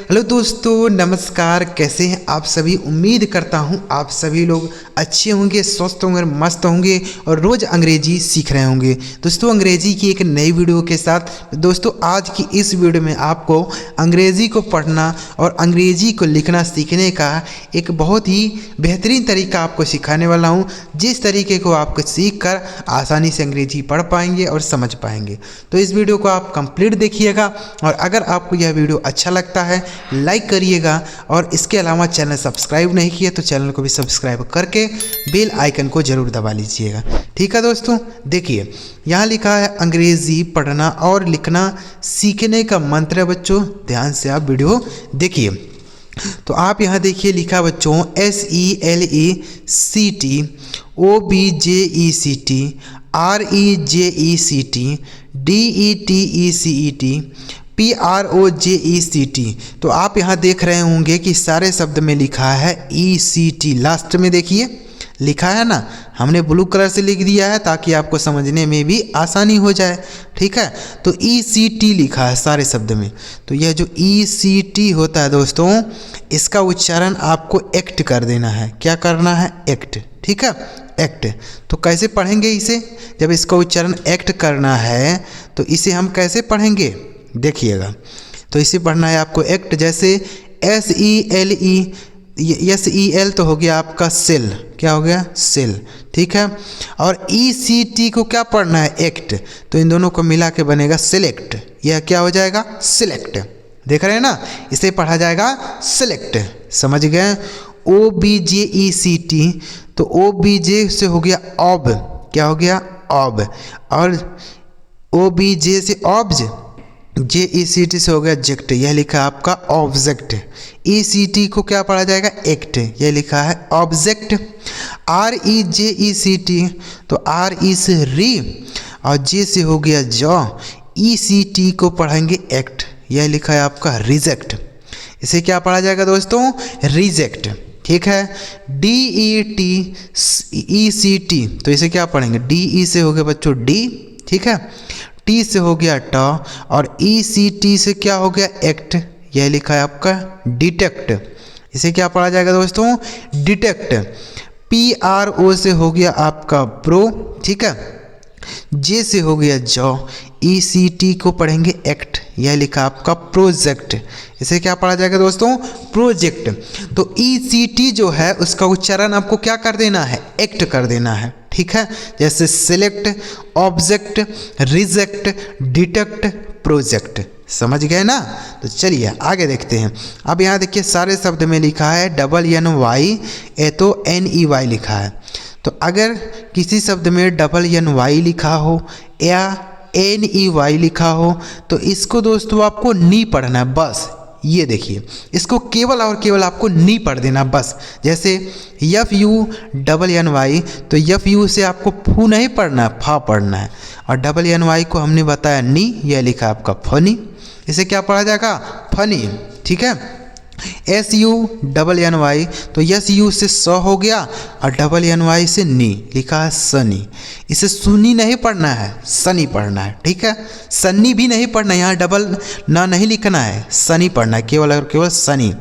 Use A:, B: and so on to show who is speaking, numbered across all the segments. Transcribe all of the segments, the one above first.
A: Hello दोस्तों, नमस्कार। कैसे हैं आप सभी? उम्मीद करता हूं आप सभी लोग अच्छे होंगे, स्वस्थ होंगे, मस्त होंगे और रोज़ अंग्रेजी सीख रहे होंगे। दोस्तों, अंग्रेजी की एक नई वीडियो के साथ दोस्तों आज की इस वीडियो में आपको अंग्रेजी को पढ़ना और अंग्रेजी को लिखना सीखने का एक बहुत ही बेहतरीन तरीका आपको सिखाने वाला हूं, जिस तरीके को आपको सीख कर आसानी से अंग्रेजी पढ़ पाएंगे और समझ पाएंगे। तो इस वीडियो को आप कंप्लीट देखिएगा और अगर आपको यह वीडियो अच्छा लगता है लाइक करिएगा और इसके अलावा चैनल सब्सक्राइब नहीं किया तो चैनल को भी सब्सक्राइब करके बेल आइकन को जरूर दबा लीजिएगा। ठीक है दोस्तों, देखिए यहाँ लिखा है अंग्रेजी पढ़ना और लिखना सीखने का मंत्र है। बच्चों ध्यान से आप वीडियो देखिए। तो आप यहाँ देखिए लिखा बच्चों SELECT OBJECT REJECT DETECET PROJECT। तो आप यहाँ देख रहे होंगे कि सारे शब्द में लिखा है ECT, लास्ट में देखिए लिखा है ना, हमने ब्लू कलर से लिख दिया है ताकि आपको समझने में भी आसानी हो जाए। ठीक है, तो ECT लिखा है सारे शब्द में। तो यह जो ECT होता है दोस्तों, इसका उच्चारण आपको एक्ट कर देना है। क्या करना है? एक्ट। ठीक है, एक्ट। तो कैसे पढ़ेंगे इसे? जब इसका उच्चारण एक्ट करना है तो इसे हम कैसे पढ़ेंगे देखिएगा। तो इसे पढ़ना है आपको एक्ट, जैसे SEL तो हो गया आपका सेल। क्या हो गया? सेल। ठीक है, और ECT को क्या पढ़ना है? एक्ट। तो इन दोनों को मिला के बनेगा सिलेक्ट। यह क्या हो जाएगा? सिलेक्ट। देख रहे हैं ना, इसे पढ़ा जाएगा सिलेक्ट। समझ गए? OBJECT, तो OBJ से हो गया ऑब। क्या हो गया? ऑब। और OBJ से ऑब्ज, JECT से हो गया जेक्ट। यह लिखा है आपका ऑब्जेक्ट। ECT को क्या पढ़ा जाएगा? एक्ट। यह लिखा है ऑब्जेक्ट। REJECT, तो RE से री और J से हो गया जॉ। ECT को पढ़ेंगे एक्ट। यह लिखा है आपका रिजेक्ट। इसे क्या पढ़ा जाएगा दोस्तों? रिजेक्ट। ठीक है, DETECT, तो इसे क्या पढ़ेंगे? DE से हो गया बच्चों डी। ठीक है, T से हो गया ट और ECT से क्या हो गया? एक्ट। यह लिखा है आपका डिटेक्ट। इसे क्या पढ़ा जाएगा दोस्तों? डिटेक्ट। PRO से हो गया आपका प्रो। ठीक है, J से हो गया जॉ। ECT को पढ़ेंगे एक्ट। यह लिखा आपका प्रोजेक्ट। इसे क्या पढ़ा जाएगा दोस्तों? प्रोजेक्ट। तो ECT जो है उसका उच्चारण आपको क्या कर देना है? एक्ट कर देना है। ठीक है, जैसे select, object, reject, detect, project. समझ गए ना? तो चलिए आगे देखते हैं। अब यहाँ देखिए सारे शब्द में लिखा है NY, तो NEY लिखा है। तो अगर किसी शब्द में NY लिखा हो या NEY लिखा हो तो इसको दोस्तों आपको नी पढ़ना है बस। ये देखिए, इसको केवल और केवल आपको नी पढ़ देना बस। जैसे FUNY, तो FU से आपको फू नहीं पढ़ना है, फा पढ़ना है। और NY को हमने बताया नी, यह लिखा आपका फनी। इसे क्या पढ़ा जाएगा? फनी। ठीक है, SUNNY, तो SU से स हो गया और NY से नी, लिखा है सनी। इसे सुनी नहीं पढ़ना है, सनी पढ़ना है। ठीक है, सन्नी भी नहीं पढ़ना, यहाँ डबल ना नहीं लिखना है, सनी पढ़ना है, केवल और केवल सनी।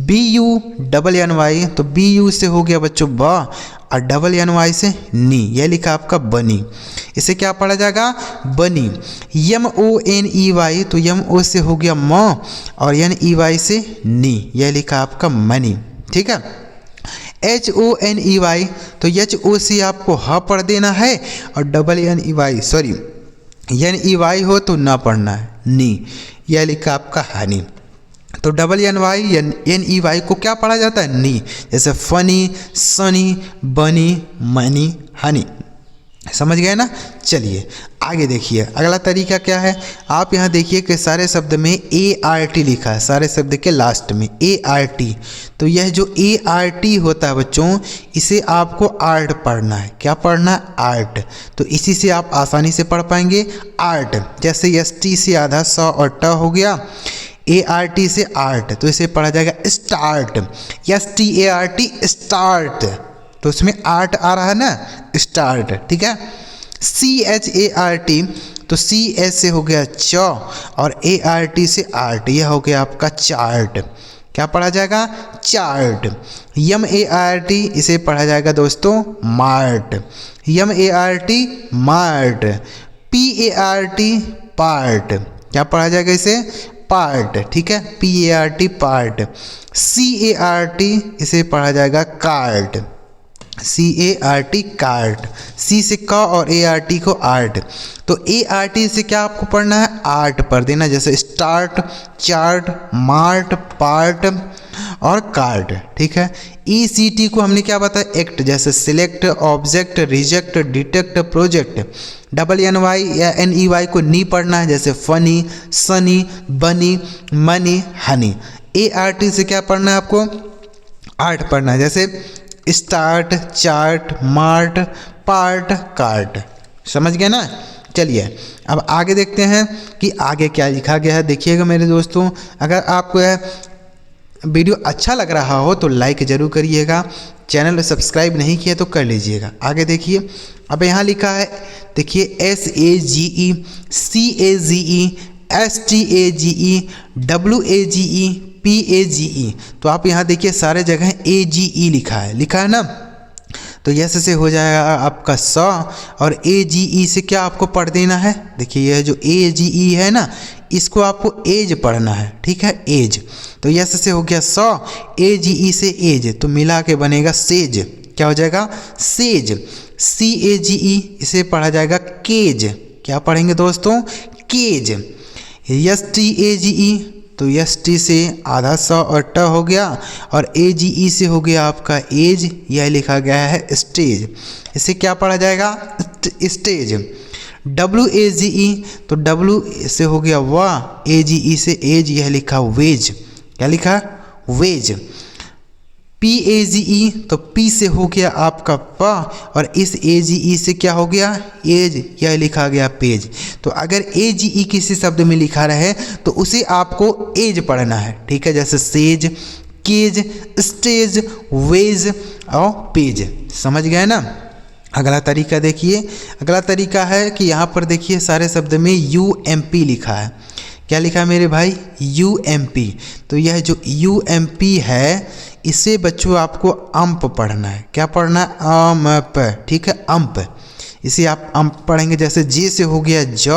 A: BUNNY, तो BU से हो गया बच्चों ब और NY से नी, यह लिखा आपका बनी। इसे क्या पढ़ा जाएगा? बनी। MONEY, तो MO से हो गया म और NEY से नी, यह लिखा आपका मनी। ठीक है, HONEY, तो HO से आपको ह पढ़ देना है और NEY हो तो ना पढ़ना है, नी, यह लिखा आपका हनी। तो NEY को क्या पढ़ा जाता है? नी। जैसे funny, sunny, bunny, money, Honey. समझ गए ना? चलिए आगे देखिए अगला तरीका क्या है। आप यहाँ देखिए कि सारे शब्द में ART लिखा है, सारे शब्द के लास्ट में ART। तो यह जो ART होता है बच्चों, इसे आपको आर्ट पढ़ना है। क्या पढ़ना है? आर्ट। तो इसी से आप आसानी से पढ़ पाएंगे आर्ट। जैसे ST से आधा स और ट हो गया, ART से आर्ट, तो इसे पढ़ा जाएगा स्टार्ट। START स्टार्ट, तो उसमें आर्ट आ रहा है ना, स्टार्ट। ठीक है, CHART, तो सी एच से हो गया च और ए आर टी से आर्ट, यह हो गया आपका चार्ट। क्या पढ़ा जाएगा? Chart. M A R T इसे पढ़ा जाएगा दोस्तों mart, M A R T mart. P A R T part, क्या पढ़ा जाएगा इसे? पार्ट, ठीक है, P A R T part. C A R T इसे पढ़ा जाएगा cart, C A R T cart, C से क और ए आर टी को आर्ट। तो ए आर टी से क्या आपको पढ़ना है? आर्ट पढ़ देना, जैसे स्टार्ट, चार्ट, मार्ट, पार्ट और कार्ट, ठीक है। ई सी टी को हमने क्या बताया? एक्ट, जैसे select, object, reject, detect, project. Double N Y या एन ई वाई को नी पढ़ना है, जैसे funny, sunny, bunny, money, honey. A R T से क्या पढ़ना है आपको? आर्ट पढ़ना है, जैसे start, chart, mart, part, cart. समझ गए ना? चलिए अब आगे देखते हैं कि आगे क्या लिखा गया है। देखिएगा मेरे दोस्तों, अगर आपको यह वीडियो अच्छा लग रहा हो तो लाइक ज़रूर करिएगा, चैनल को सब्सक्राइब नहीं किया तो कर लीजिएगा। आगे देखिए, अब यहाँ लिखा है, देखिए S A G E, C A G E, S T A G E, W A G E, P A G E. तो आप यहाँ देखिए सारे जगह ए जी ई लिखा है ना, तो यस से हो जाएगा आपका स और ए जी ई से क्या आपको पढ़ देना है? देखिए यह जो ए जी ई है ना, इसको आपको एज पढ़ना है, ठीक है, एज। तो यस से हो गया स, ए जी ई से एज, तो मिला के बनेगा सेज। क्या हो जाएगा? सेज। सी ए जी ई इसे पढ़ा जाएगा केज। क्या पढ़ेंगे दोस्तों? Cage. Yes T A G E, तो यस टी से आधा स और ट हो गया और ए जी ई से हो गया आपका एज, यह लिखा गया है स्टेज। इसे क्या पढ़ा जाएगा? Stage. W A G E, तो डब्ल्यू से हो गया वाह, ए जी ई से एज, यह लिखा वेज। क्या लिखा? Veg. P A G E, तो पी से हो गया आपका प और इस ए जी ई से क्या हो गया? एज, यह लिखा गया पेज। तो अगर ए जी ई किसी शब्द में लिखा रहे तो उसे आपको एज पढ़ना है, ठीक है, जैसे सेज, केज, स्टेज, वेज और पेज। समझ गए ना? अगला तरीका देखिए, अगला तरीका है कि यहाँ पर देखिए सारे शब्द में यू एम पी लिखा है। क्या लिखा है मेरे भाई? U M P. तो यह जो यू एम पी है इसे बच्चों आपको अम्प पढ़ना है। क्या पढ़ना है? अम्प, ठीक है, अम्प। इसे आप अम्प पढ़ेंगे, जैसे जे से हो गया ज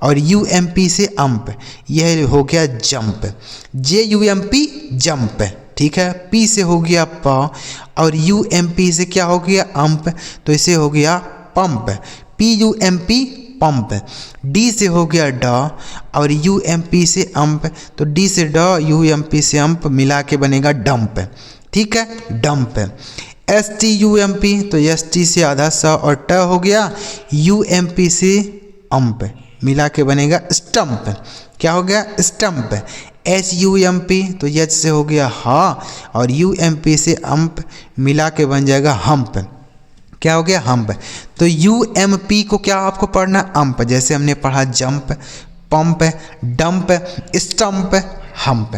A: और यू एम पी से अम्प, यह हो गया jump. J you M P jump, ठीक है। पी से हो गया प और यू एम पी से क्या हो गया? अम्प, तो इसे हो गया pump, P U M P pump. D से हो गया ड और यू एम पी से अम्प, तो डी से ड, यू एम पी से अम्प, मिला के बनेगा डंप, ठीक है, dump. S T U M P, तो एस टी से आधा स और ट हो गया, यू एम पी से अम्प, मिला के बनेगा स्टम्प। क्या हो गया? Stump. H U M P, तो एच से हो गया हा और यू एम पी से अम्प, मिला के बन जाएगा हम्प। क्या हो गया? हम्प। तो यू एम पी को क्या आपको पढ़ना? अम्प, जैसे हमने पढ़ा jump, pump, dump, stump, hump.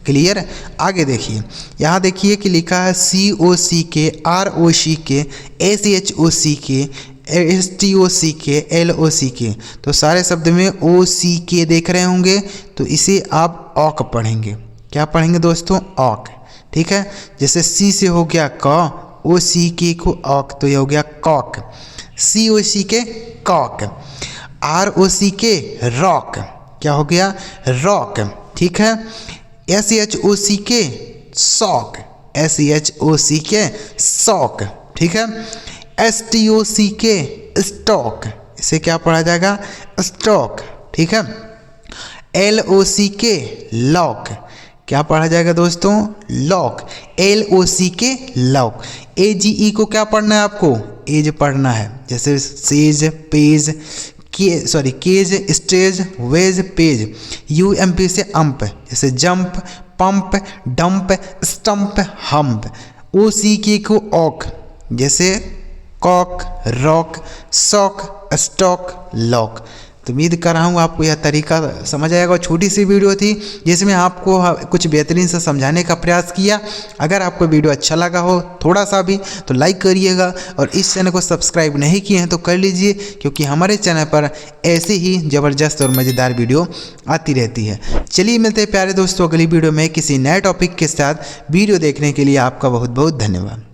A: Clear? आगे देखिए, यहाँ देखिए कि लिखा है सी ओ सी के, आर ओ सी के, एस एच ओ सी के, एस टी ओ सी के, एल ओ सी के। तो सारे शब्द में ओ सी के देख रहे होंगे, तो इसे आप ऑक पढ़ेंगे। क्या पढ़ेंगे दोस्तों? ऑक, ठीक है। जैसे सी से हो गया क, ओ सी के को ऑक, तो यह हो गया कॉक, सी ओ सी के कॉक। आर ओ सी के रॉक, क्या हो गया? रॉक, ठीक है। एस एच ओ सी के sock, S H O C के सॉक, ठीक है। एस टी ओ सी के स्टॉक, इसे क्या पढ़ा जाएगा? स्टॉक, ठीक है। एल ओ सी के लॉक, क्या पढ़ा जाएगा दोस्तों? लॉक, एल ओ सी के लॉक। ए जी ई को क्या पढ़ना है आपको? एज पढ़ना है, जैसे sage, page, cage, stage, wage, page. U M P से अम्प, जैसे jump, pump, dump, stump, hump. O C K को ऑक, जैसे cock, rock, sock, stock, lock. तो उम्मीद कर रहा हूँ आपको यह तरीका समझ आएगा। छोटी सी वीडियो थी जिसमें आपको कुछ बेहतरीन से समझाने का प्रयास किया। अगर आपको वीडियो अच्छा लगा हो थोड़ा सा भी तो लाइक करिएगा, और इस चैनल को सब्सक्राइब नहीं किए हैं तो कर लीजिए, क्योंकि हमारे चैनल पर ऐसी ही ज़बरदस्त और मज़ेदार वीडियो आती रहती है। चलिए मिलते हैं प्यारे दोस्तों अगली वीडियो में किसी नए टॉपिक के साथ। वीडियो देखने के लिए आपका बहुत बहुत धन्यवाद।